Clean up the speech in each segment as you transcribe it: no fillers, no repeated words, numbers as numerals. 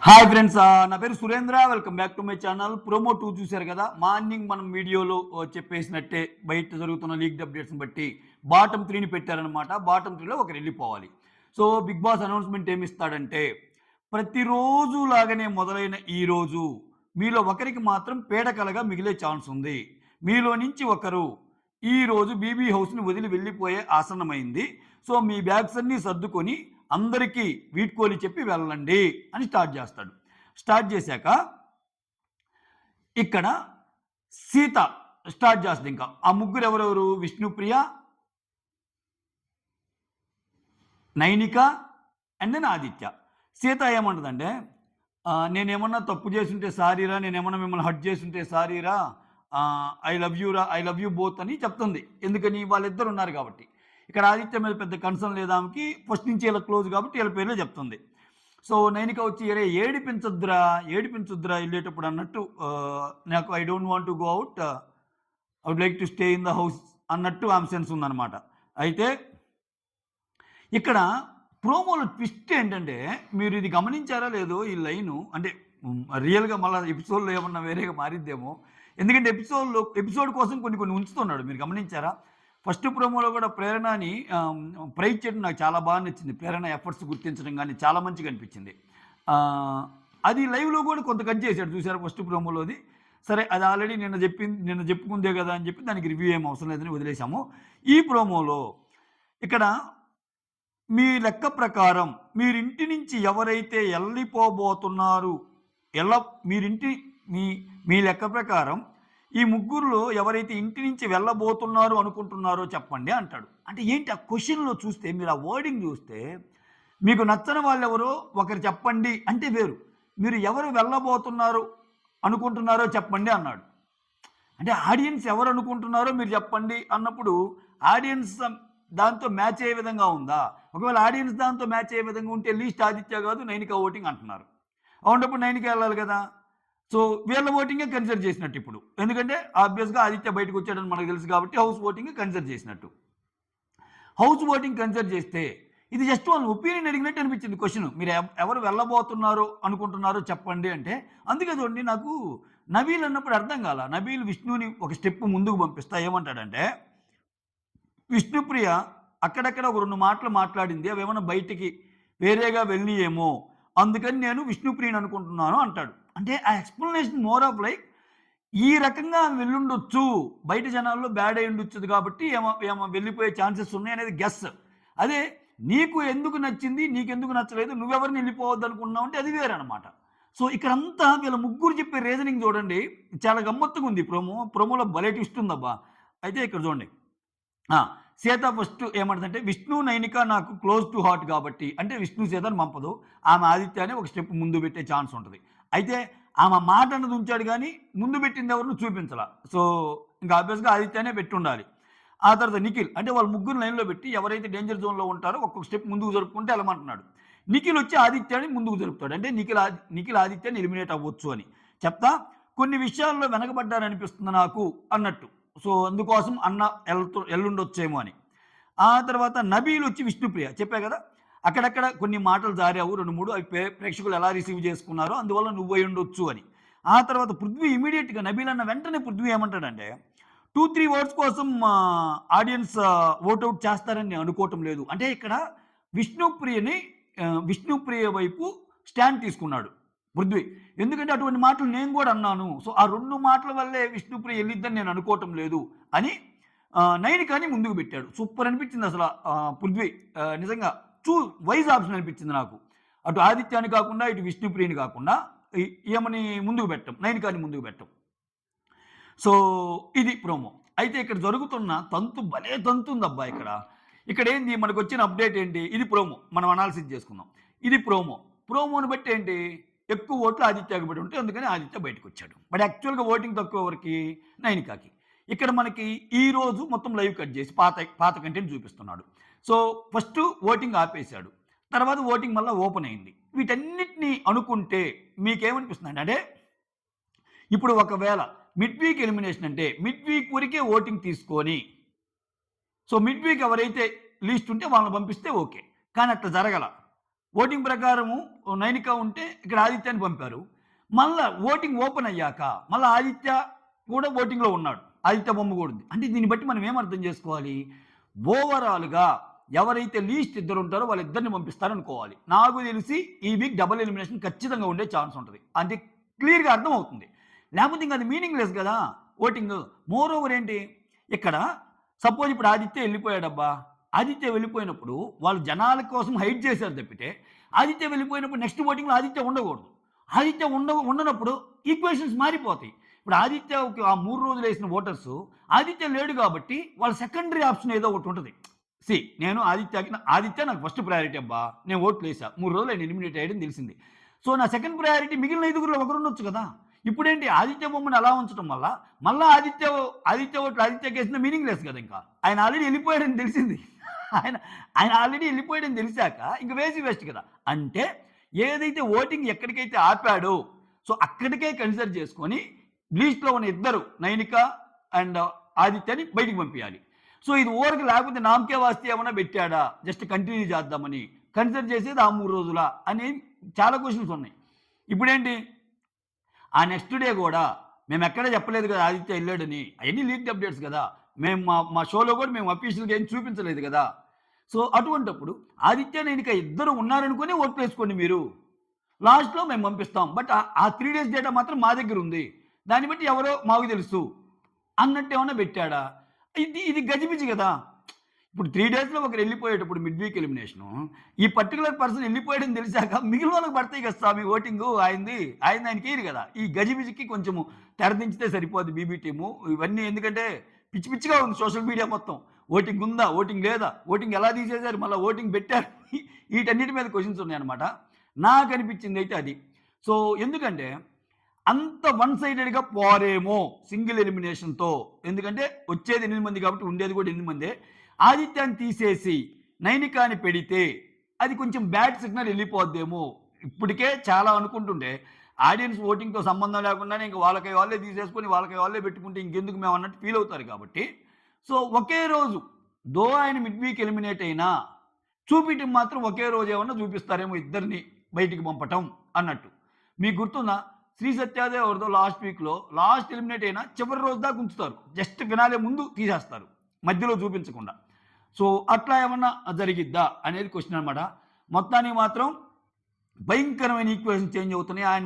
Hi friends, నా పేరు Surendra. Welcome back to my channel. Promo 2 చూశారు కదా. మార్నింగ్ మనం వీడియోలో చెప్పేసినట్టే బయట జరుగుతున్న లీక్డ్ అప్డేట్స్ని బట్టి బాటమ్ 3ని పెట్టారనమాట. బాటమ్ 3లో ఒకరు వెళ్ళిపోవాలి. సో బిగ్ బాస్ అనౌన్స్మెంట్ ఏమిస్తాడంటే, ప్రతిరోజు లాగానే మొదలైన ఈ రోజు మీలో ఒకరికి మాత్రం పీడకలగా మిగిలే ఛాన్స్ ఉంది. మీలో నుంచి ఒకరు ఈరోజు బీబీ హౌస్ని వదిలి వెళ్ళిపోయే ఆసన్నమైంది. సో మీ బ్యాగ్స్ అన్నీ సర్దుకొని అందరికీ వీడ్కోలు చెప్పి వెళ్ళండి అని స్టార్ట్ చేస్తాడు. స్టార్ట్ చేశాక ఇక్కడ సీత స్టార్ట్ చేస్తుంది. ఇంకా ఆ ముగ్గురు ఎవరెవరు? Vishnupriya, Nainika and then Aditya. సీత ఏమంటుందంటే, నేనేమన్నా తప్పు చేస్తుంటే సారీరా, నేనేమన్నా మిమ్మల్ని హర్ట్ చేస్తుంటే సారీరా, ఐ లవ్ యూ రా, ఐ లవ్ యూ బోత్ అని చెప్తుంది. ఎందుకని? వాళ్ళిద్దరు ఉన్నారు కాబట్టి. ఇక్కడ ఆదిత్య మీద పెద్ద కన్సర్న్ లేదు ఆమెకి, ఫస్ట్ నుంచి ఇలా క్లోజ్ కాబట్టి వీళ్ళ పేర్లే చెప్తుంది. సో నైనిక వచ్చి అరే ఏడిపించొద్దురా వెళ్ళేటప్పుడు అన్నట్టు, నాకు I don't want to go out, I would like to stay in the house అన్నట్టు ఆమె సెన్స్ ఉందన్నమాట. అయితే ఇక్కడ ప్రోమోలో ట్విస్ట్ ఏంటంటే, మీరు ఇది గమనించారా లేదో, ఈ లైను అంటే రియల్గా మళ్ళీ ఎపిసోడ్లో ఏమన్నా వేరేగా మారిద్దేమో. ఎందుకంటే ఎపిసోడ్ కోసం కొన్ని ఉంచుతున్నాడు, మీరు గమనించారా? ఫస్ట్ ప్రోమోలో కూడా ప్రేరణని ప్రైజ్ చేయడం నాకు చాలా బాగా నచ్చింది. ప్రేరణ ఎఫర్ట్స్ గుర్తించడం కానీ చాలా మంచిగా అనిపించింది. అది లైవ్లో కూడా కొంత కట్ చేశాడు, చూసారా ఫస్ట్ ప్రోమోలోది. సరే, అది ఆల్రెడీ నిన్న చెప్పుకుందే కదా అని చెప్పి దానికి రివ్యూ ఏం అవసరం లేదని వదిలేసాము. ఈ ప్రోమోలో ఇక్కడ మీ లెక్క ప్రకారం మీరింటి నుంచి ఎవరైతే వెళ్ళిపోబోతున్నారు, మీ లెక్క ప్రకారం ఈ ముగ్గురులో ఎవరైతే ఇంటి నుంచి వెళ్ళబోతున్నారు అనుకుంటున్నారో చెప్పండి అంటాడు. అంటే ఏంటి ఆ క్వశ్చన్లో చూస్తే, మీరు ఆ వర్డింగ్ చూస్తే, మీకు నచ్చని వాళ్ళు ఎవరో ఒకరు చెప్పండి అంటే వేరు, మీరు ఎవరు వెళ్ళబోతున్నారు అనుకుంటున్నారో చెప్పండి అన్నాడు. అంటే ఆడియన్స్ ఎవరు అనుకుంటున్నారో మీరు చెప్పండి అన్నప్పుడు ఆడియన్స్ దాంతో మ్యాచ్ అయ్యే విధంగా ఉందా? ఒకవేళ ఆడియన్స్ దాంతో మ్యాచ్ అయ్యే విధంగా ఉంటే లీస్ట్ ఆదిత్య కాదు నైనిక ఓటింగ్ అంటున్నారు. అవునప్పుడు నైనిక వెళ్ళాలి కదా. సో వీళ్ళ ఓటింగే కన్సిడర్ చేసినట్టు ఇప్పుడు. ఎందుకంటే ఆబ్వియస్గా ఆదిత్య బయటకు వచ్చాడని మనకు తెలుసు కాబట్టి హౌస్ ఓటింగ్ కన్సిడర్ చేసినట్టు. హౌస్ ఓటింగ్ కన్సిడర్ చేస్తే ఇది జస్ట్ వాళ్ళ ఒపీనియన్ అడిగినట్టు అనిపించింది క్వశ్చన్. మీరు ఎవరు వెళ్ళబోతున్నారో అనుకుంటున్నారో చెప్పండి అంటే. అందుకే చూడండి, నాకు నబీల్ అన్నప్పుడు అర్థం కాల. నబీల్ విష్ణుని ఒక స్టెప్ ముందుకు పంపిస్తా ఏమంటాడంటే, విష్ణుప్రియ అక్కడక్కడ ఒక 2 మాటలు మాట్లాడింది, అవి ఏమైనా బయటికి వేరేగా వెళ్ళియేమో, అందుకని నేను విష్ణుప్రియని అనుకుంటున్నాను అంటాడు. అంటే ఆ ఎక్స్ప్లెనేషన్ మోర్ ఆఫ్ లైక్ ఈ రకంగా వెళ్ళుండొచ్చు, బయట జనాల్లో బ్యాడ్ అయి ఉండొచ్చు కాబట్టి ఏమో వెళ్ళిపోయే ఛాన్సెస్ ఉన్నాయి అనేది గెస్. అదే నీకు ఎందుకు నచ్చింది, నీకెందుకు నచ్చలేదు, నువ్వెవరిని వెళ్ళిపోవద్దు అనుకున్నావు అంటే అది వేరనమాట. సో ఇక్కడంతా వీళ్ళ ముగ్గురు చెప్పే రీజనింగ్ చూడండి, చాలా గమ్మత్తుగా ఉంది. ప్రోమోలో భలే ట్విస్ట్ ఉందబ్బా. అయితే ఇక్కడ చూడండి, సీత ఫస్ట్ ఏమంటుందంటే, విష్ణు నైనిక నాకు క్లోజ్ టు హార్ట్ కాబట్టి, అంటే విష్ణు సీతను పంపదు, ఆమె ఆదిత్యాన్ని ఒక స్టెప్ ముందు పెట్టే ఛాన్స్ ఉంటుంది. అయితే ఆమె మాట అన్నది ఉంచాడు కానీ ముందు పెట్టింది ఎవరిని చూపించాల. సో ఇంకా ఆబ్వియస్గా ఆదిత్యానే పెట్టి ఉండాలి. ఆ తర్వాత నిఖిల్, అంటే వాళ్ళు ముగ్గురు లైన్లో పెట్టి ఎవరైతే డేంజర్ జోన్లో ఉంటారో ఒక్కొక్క స్టెప్ ముందుకు జరుపుకుంటే వెళ్ళమంటున్నాడు. నిఖిల్ వచ్చి ఆదిత్యాన్ని ముందుకు జరుపుతాడు, అంటే నిఖిల్ ఆదిత్యాన్ని ఎలిమినేట్ అవ్వచ్చు అని చెప్తా. కొన్ని విషయాల్లో వెనకబడ్డారనిపిస్తుంది నాకు అన్నట్టు. సో అందుకోసం అన్న ఎల్లుండొచ్చేమో అని. ఆ తర్వాత నబీల్ వచ్చి విష్ణుప్రియ చెప్పా కదా, అక్కడక్కడ కొన్ని మాటలు జారావు 2-3, అవి ప్రేక్షకులు ఎలా రిసీవ్ చేసుకున్నారో అందువల్ల నువ్వు అయి ఉండొచ్చు అని. ఆ తర్వాత పృథ్వీ ఇమీడియట్గా నబీల్ అన్న వెంటనే పృథ్వీ ఏమంటాడంటే, 2-3 వర్డ్స్ కోసం ఆడియన్స్ ఓట్అవుట్ చేస్తారని నేను అనుకోవటం లేదు. అంటే ఇక్కడ విష్ణుప్రియ వైపు స్టాండ్ తీసుకున్నాడు పృథ్వీ. ఎందుకంటే అటువంటి మాటలు నేను కూడా అన్నాను. సో ఆ 2 మాటల వల్లే విష్ణుప్రియ వెళ్ళిద్దని నేను అనుకోవటం లేదు అని నైనికాని ముందుకు పెట్టాడు. సూపర్ అనిపించింది అసలు పృథ్వీ. నిజంగా వైజ్ ఆప్షన్ అనిపించింది నాకు. అటు ఆదిత్యాన్ని కాకుండా ఇటు విష్ణుప్రియని కాకుండా ఏమని ముందుకు పెట్టం, నైనికాని ముందుకు పెట్టం. సో ఇది ప్రోమో. అయితే ఇక్కడ జరుగుతున్న భలే తంతు ఉందబ్బా. ఇక్కడ ఏంది మనకు వచ్చిన అప్డేట్ ఏంటి? ఇది ప్రోమో, మనం అనాలిసిస్ చేసుకుందాం. ఇది ప్రోమోని బట్టి ఏంటి, ఎక్కువ ఓట్లు ఆదిత్యకి పడి ఉంటే అందుకని ఆదిత్య బయటకు వచ్చాడు. బట్ యాక్చువల్గా ఓటింగ్ తక్కువ ఎవరికి? నైనికాకి. ఇక్కడ మనకి ఈరోజు మొత్తం లైవ్ కట్ చేసి పాత కంటెంట్ చూపిస్తున్నాడు. సో ఫస్ట్ ఓటింగ్ ఆపేశాడు, తర్వాత ఓటింగ్ మళ్ళీ ఓపెన్ అయింది. వీటన్నిటినీ అనుకుంటే మీకేమనిపిస్తుంది అంటే, ఇప్పుడు ఒకవేళ మిడ్ వీక్ ఎలిమినేషన్ అంటే మిడ్ వీక్ వరకే ఓటింగ్ తీసుకొని, సో మిడ్ వీక్ ఎవరైతే లీస్ట్ ఉంటే వాళ్ళని పంపిస్తే ఓకే, కానీ అట్లా జరగల. ఓటింగ్ ప్రకారము నైనిక ఉంటే ఇక్కడ ఆదిత్యాన్ని పంపారు. మళ్ళా ఓటింగ్ ఓపెన్ అయ్యాక మళ్ళా ఆదిత్య కూడా ఓటింగ్‌లో ఉన్నాడు. ఆదిత్య బొమ్మ కూడా ఉంది. అంటే దీన్ని బట్టి మనం ఏం అర్థం చేసుకోవాలి? ఓవరాల్‌గా ఎవరైతే లీస్ట్ ఇద్దరుంటారో వాళ్ళిద్దరిని పంపిస్తారనుకోవాలి. నాకు తెలిసి ఈ వీక్ డబుల్ ఎలిమినేషన్ ఖచ్చితంగా ఉండే ఛాన్స్ ఉంటది. అంటే క్లియర్‌గా అర్థమవుతుంది. లేకపోతే ఇంక అది మీనింగ్‌లెస్ గదా! ఓటింగు. మోర్ ఓవర్ ఏంటి? ఇక్కడ సపోజ్ ఇప్పుడు ఆదిత్య ఎళ్ళిపోయాడబ్బా! ఆదిత్య వెళ్ళిపోయినప్పుడు వాళ్ళు జనాల కోసం హైడ్ చేశారు తప్పితే, ఆదిత్య వెళ్ళిపోయినప్పుడు నెక్స్ట్ ఓటింగ్‌లో ఆదిత్య ఉండకూడదు. ఆదిత్య ఉండనప్పుడు ఈక్వేషన్స్ మారిపోతాయి. ఇప్పుడు ఆదిత్యకి ఆ 3 రోజులేసిన ఓటర్సు ఆదిత్య లేడు కాబట్టి వాళ్ళ సెకండరీ ఆప్షన్ ఏదో ఒకటి ఉంటది. నేను ఆదిత్య నాకు ఫస్ట్ ప్రయారిటీ అబ్బా! నేను ఓట్లేసా. 3 రోజులు ఆయన ఎలిమినేట్ అయ్యాడని తెలిసింది. సో, నా సెకండ్ ప్రయారిటీ మిగిలిన ఐదుగురిలో ఒకరుండొచ్చు కదా! ఇప్పుడేంటి ఆదిత్య బొమ్మను అలా ఉంచడం వల్ల మళ్ళా ఆదిత్య ఓట్లు ఆదిత్యకేసిన మీనింగ్‌లెస్ కదా ఇంకా. ఆయన ఆల్రెడీ ఎళ్ళిపోయాడని తెలిసింది. ఆయన ఆయన ఆల్రెడీ ఎళ్ళిపోయాడని తెలిసాక ఇంక వేస్ట్ కదా! అంటే ఏదైతే ఓటింగ్ ఎక్కడికైతే ఆపాడో సో, అక్కడికే కన్సిడర్ చేసుకొని లీస్ట్‌లో ఉన్న ఇద్దరు నైనిక అండ్ ఆదిత్యని బయటికి పంపియాలి. సో, ఇది ఊరక లేకపోతే నామకే వాస్తే ఏమన్నా పెట్టాడా? జస్ట్ కంటిన్యూ చేద్దామని. కన్సిడర్ చేసేది ఆ 3 రోజులా? అని చాలా క్వెషన్స్ ఉన్నాయి. ఇప్పుడేంటి? ఆ నెక్స్ట్ డే గూడా మేమెక్కడ చెప్పలేదు కదా ఆదిత్య ఎళ్ళాడని. అయన్నీ లీక్డ్ అప్‌డేట్స్ గదా! మేము మా షోలో గూడా మేము అఫీషియల్‌గా ఏం చూపించలేదు గదా! సో, అటువంటప్పుడు ఆదిత్య, నైనిక ఇద్దరు ఉన్నారనుకుని ఓట్లేసుకోండి మీరు. లాస్ట్‌లో మేము పంపిస్తాం. బట్ ఆ 3 డేస్ డేటా మాత్రం మా దగ్గరుంది. దాన్ని బట్టి ఎవరో మాకు తెలుసు అన్నట్టేమన్నా పెట్టాడా? ఇది గజిబిజి గదా! ఇప్పుడు 3 డేస్‌లో ఒకరు ఎళ్ళిపోయేటప్పుడు మిడ్ వీక్ ఎలిమినేషను. ఈ పర్టిక్యులర్ పర్సన్ ఎళ్ళిపోయాడని తెలిసాక మిగిలిన వాళ్ళకి పడతాయి కదా స్వామి ఓటింగు ఆయనకేయరు గదా! ఈ గజిబిజికి కొంచెము తెరదించితే సరిపోద్ది బీబీ టీము. ఇవన్నీ ఎందుకంటే పిచ్చి పిచ్చిగా ఉంది సోషల్ మీడియా మొత్తం. ఓటింగ్ ఉందా? ఓటింగ్ లేదా? ఓటింగ్ ఎలా తీసేసారు? మళ్ళా ఓటింగ్ పెట్టారు. వీటన్నిటి మీద క్వెషన్స్ ఉన్నాయన్నమాట. నాకనిపించిందైతే అది. సో, ఎందుకంటే అంత వన్ సైడెడ్‌గా పోరేమో సింగిల్ ఎలిమినేషన్‌తో. ఎందుకంటే వచ్చేది 8 మంది కాబట్టి ఉండేది కూడా 8 మందే. ఆదిత్యాన్ని తీసేసి నైనికాని పెడితే అది కొంచెం బ్యాడ్ సిగ్నల్ ఎళ్ళిపోద్దేమో. ఇప్పటికే చాలా అనుకుంటుంటే ఆడియన్స్ ఓటింగ్‌తో సంబంధం లేకుండానే ఇంక వాళ్ళకి వాళ్ళే తీసేసుకొని వాళ్ళకి వాళ్ళే పెట్టుకుంటే ఇంకెందుకు మేము అన్నట్టు ఫీల్ అవుతారు కాబట్టి. సో, ఒకే రోజు ఆయన మిడ్ వీక్ ఎలిమినేట్ అయినా చూపియటం మాత్రం ఒకే రోజు ఏమన్నా చూపిస్తారేమో ఇద్దరిని బయటికి పంపటం అన్నట్టు. మీకు గుర్తుందా? శ్రీ సత్యాదే ఎవరిదో లాస్ట్ ఎలిమినేట్ అయినా చివరి రోజు దాకా ఉంచుతారు. జస్ట్ ఫినాలే ముందు తీసేస్తారు. మధ్యలో చూపించకుండా. సో, అట్లా ఏమన్నా జరిగిద్దా అనేది క్వెషన్ అనమాట. మొత్తానికి మాత్రం భయంకరమైన ఈక్వేషన్ చేంజ్ అవుతున్నాయి. ఆయన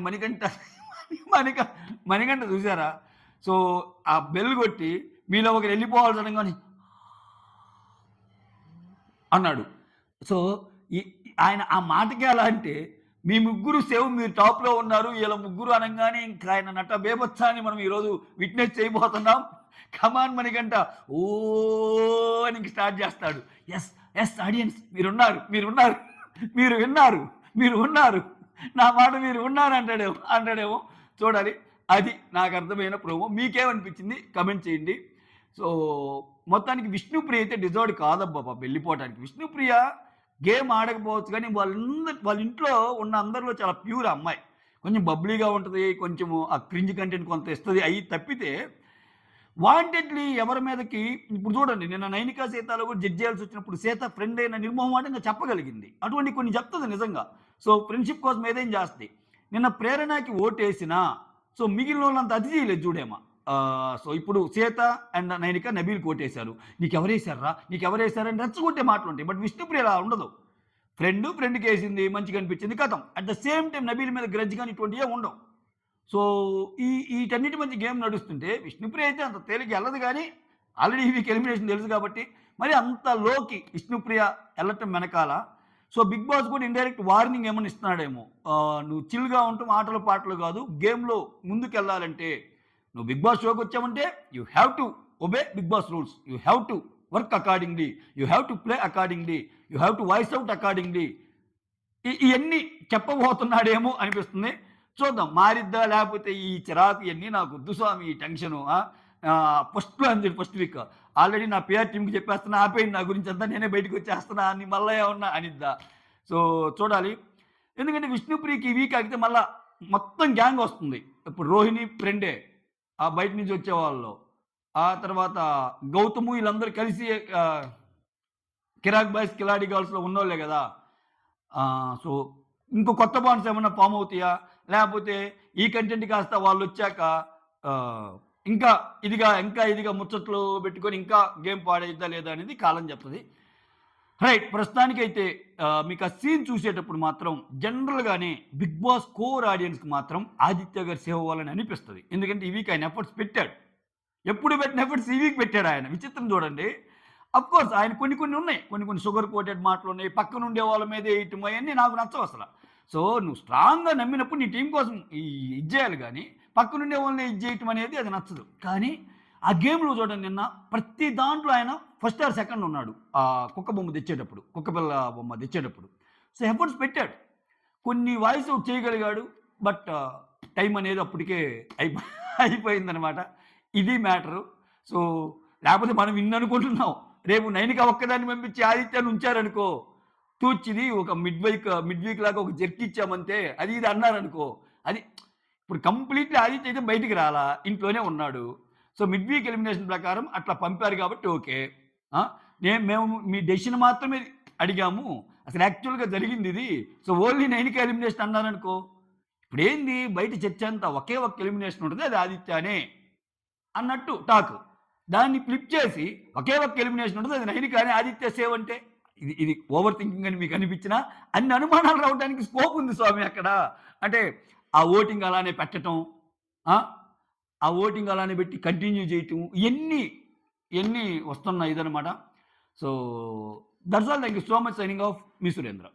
మణిక మణికంఠ చూసారా? సో, ఆ బెల్ కొట్టి మీలో ఒకరు వెళ్ళిపోవాలి అనగానే అన్నాడు. సో, ఈ ఆయన ఆ మాటకి ఎలా అంటే మీ ముగ్గురు మీరు టాప్‌లో ఉన్నారు. ఈళ్ళ ముగ్గురు అనంగానే ఇంకా ఆయన నట బీభత్సాన్ని మనం ఈరోజు విట్నెస్ చేయబోతున్నాం. కమాన్ మణికంఠ ఓహ్! అని ఇంక స్టార్ట్ చేస్తాడు. యెస్ ఆడియన్స్ మీరు విన్నారు. నా మాట మీరు ఉన్నారు అంటాడేమో చూడాలి. అది నాకు అర్థమైన ప్రోమో. మీకేమనిపించింది కామెంట్ చేయండి. సో, మొత్తానికి విష్ణుప్రియ అయితే డిజర్వ్డ్ కాదబ్బా పాపం వెళ్ళిపోవటానికి. విష్ణుప్రియ గేమ్ ఆడకపోవచ్చు కానీ వాళ్ళ ఇంట్లో ఉన్న అందరిలో చాలా ప్యూర్ అమ్మాయి. కొంచెం బబ్లీగా ఉంటది. కొంచెము ఆ క్రింజ్ కంటెంట్ కొంత ఇస్తది. అయి తప్పితే వాంటెడ్‌లీ ఎవరి మీదకి ఇప్పుడు చూడండి నిన్న నైనికా సీతాలో కూడా జడ్జ్ చేయాల్సొచ్చినప్పుడు సీత ఫ్రెండ్ అయిన నిర్మోహమాటంగా చెప్పగలిగింది. అటువంటి కొన్ని చెప్తది నిజంగా. సో, ఫ్రెండ్‌షిప్ కోసం ఏదైనా చేస్తది. నిన్న ప్రేరణకి ఓటేసినా సో, మిగిలినోళ్ళంత అతి చేయలేదు చూడేమ. సో, ఇప్పుడు సీత అండ్ నైనిక నబీల్‌కి ఓటేశారు. నీకెవరేశారని రెచ్చగొట్టే మాటలుంటాయి. బట్ విష్ణుప్రియ అలా ఉండదు. ఫ్రెండ్‌కేసింది మంచిగా అనిపించింది ఖతం. At the same time Nabeel మీద గ్రడ్జ్ గాని ఇటువంటియేం ఉండవు. సో, ఈటన్నిటి మధ్య గేమ్ నడుస్తుంటే విష్ణుప్రియ అయితే అంత తేలిగ్గా ఎళ్ళదు గానీ, ఆల్రెడీ ఈ వీక్ ఎలిమినేషన్ తెలుసు కాబట్టి, మరి అంత లోకి విష్ణుప్రియ ఎళ్ళటం వెనకాల సో, బిగ్ బాస్ కూడా ఇండైరెక్ట్ వార్నింగ్ ఏమన్నా ఇస్తున్నాడేమో. నువ్వు చిల్‌గా ఉండటం ఆటలు పాటలు గాదు. గేమ్‌లో ముందుకెళ్ళాలంటే నువ్వు బిగ్ బాస్ షోకొచ్చావంటే you have to obey Bigg Boss rules. You have to work accordingly. You have to play accordingly. You have to voice out accordingly. ఇయన్నీ చెప్పబోతున్నాడేమో అనిపిస్తుంది. చూద్దాం మారిద్దా లేకపోతే ఈ చిరాకు ఇయన్నీ నాకొద్దు స్వామి ఈ టెన్షను. ఫస్ట్‌లో అంది ఫస్ట్ వీక్. ఆల్రెడీ నా పీఆర్ టీమ్‌కి చెప్పేస్తున్నా ఆపేయండి నా గురించి అంతా నేనే బయటకొచ్చేస్తున్నా అని మళ్ళా ఏమన్నా అనిద్దా? సో, చూడాలి. ఎందుకంటే విష్ణుప్రియకి ఈ వీక్ ఆగితే మళ్ళా మొత్తం గ్యాంగ్ వస్తుంది. ఇప్పుడు రోహిణి ఫ్రెండే. బయట నుంచి వచ్చేవాళ్ళలో. ఆ తర్వాత గౌతము వీళ్ళందరూ కలిసి కిరాక్ బాయ్స్, కిలాడి గర్ల్స్‌లో ఉన్నోళ్ళే గదా! సో ఇంకో కొత్త బాండ్స్ ఏమన్నా ఫార్మ్ అవుతాయా? లేపోతే ఈ కంటెంట్ కాస్త వాళ్ళొచ్చాక ఆహ్, ఇంకా ఇదిగా ముచ్చట్లు పెట్టుకొని ఇంకా గేమ్ పాడైద్దా లేదా అనేది కాలం చెప్తది. రైట్. ప్రస్తుతానికైతే మీకు ఆ సీన్ చూసేటప్పుడు మాత్రం జనరల్‌గానే 'బిగ్ బాస్' కోర్ ఆడియన్స్‌కి మాత్రం ఆదిత్య గారు సేవ్ అవ్వాలని అనిపిస్తది. ఎందుకంటే ఈ వీక్ ఆయన ఎఫర్ట్స్ పెట్టాడు. ఎప్పుడు పెట్టిన ఎఫర్ట్స్ ఈ వీక్ పెట్టాడాయన. విచిత్రం చూడండి. అఫ్‌కోర్స్ ఆయన కొన్ని ఉన్నాయి. కొన్ని షుగర్ కోటెడ్ మాటలున్నాయి. పక్కనుండే వాళ్ళ మీదే ఏయటం అయన్నీ నాకు నచ్చవసల. సో, నువ్వు స్ట్రాంగ్‌గా నమ్మినప్పుడు నీ టీమ్ కోసం ఇది జేయాలి గానీ, పక్కనుండే వాళ్ళని ఇది జేయటం అనేది అది నచ్చదు. కానీ, ఆ గేమ్‌లో చూడండి నిన్న ప్రతి దాంట్లో ఆయన ఫస్ట్ ఆర్ సెకండ్ ఉన్నాడు. కుక్క బొమ్మ తెచ్చేటప్పుడు. కుక్క పిల్ల బొమ్మ తెచ్చేటప్పుడు. సో, ఎఫర్ట్స్ పెట్టాడు. కొన్ని వాయిస్ ఔట్ చేయగలిగాడు. బట్ టైం అనేది అప్పటికే అయిపో అయిపోయిందనమాట. ఇది మ్యాటరు. సో, లేపోతే మనం ఇన్ననుకుంటున్నాం. రేపు నైన్‌కి ఆ ఒక్కదాన్ని పంపించి ఆదిత్యని ఉంచారనుకో, తూచిది ఒక మిడ్ వీక్ లాగా ఒక జర్క్ ఇచ్చామంతే. అది ఇది అన్నారనుకో, అది ఇప్పుడు కంప్లీట్‌లీ ఆదిత్య అయితే బయటికి రాలా. ఇంట్లోనే ఉన్నాడు. సో, మిడ్ వీక్ ఎలిమినేషన్ ప్రకారం అట్లా పంపారు కాబట్టి ఓకే. ఆ! మేము మీ డెసిషన్ మాత్రమే అడిగాము. అసలు యాక్చువల్‌గా జరిగిందిది. సో, ఓన్లీ 9కే ఎలిమినేషన్ అన్నారనుకో, ఇప్పుడేంది బయట చర్చ అంతా ఒకే ఒక్క ఎలిమినేషన్ ఉంటది. అది ఆదిత్యనే అన్నట్టు టాక్. దాన్ని ఫ్లిప్ చేసి ఒకే ఒక్క ఎలిమినేషన్ ఉంటది. అది 9 కానీ ఆదిత్య సేవ్ అంటే ఇది ఓవర్ థింకింగ్ అని మీకు అనిపించినా అన్ని అనుమానాలు రావడానికి స్కోప్ ఉంది స్వామి అక్కడ. అంటే ఆ ఓటింగ్ అలానే పెట్టటం. ఆ! ఆ ఓటింగ్ అలానే పెట్టి కంటిన్యూ చేయటం. ఇయన్నీ వస్తున్న ఇదనమాట. So, that's all. Thank you so much. Signing off. Me Surendra.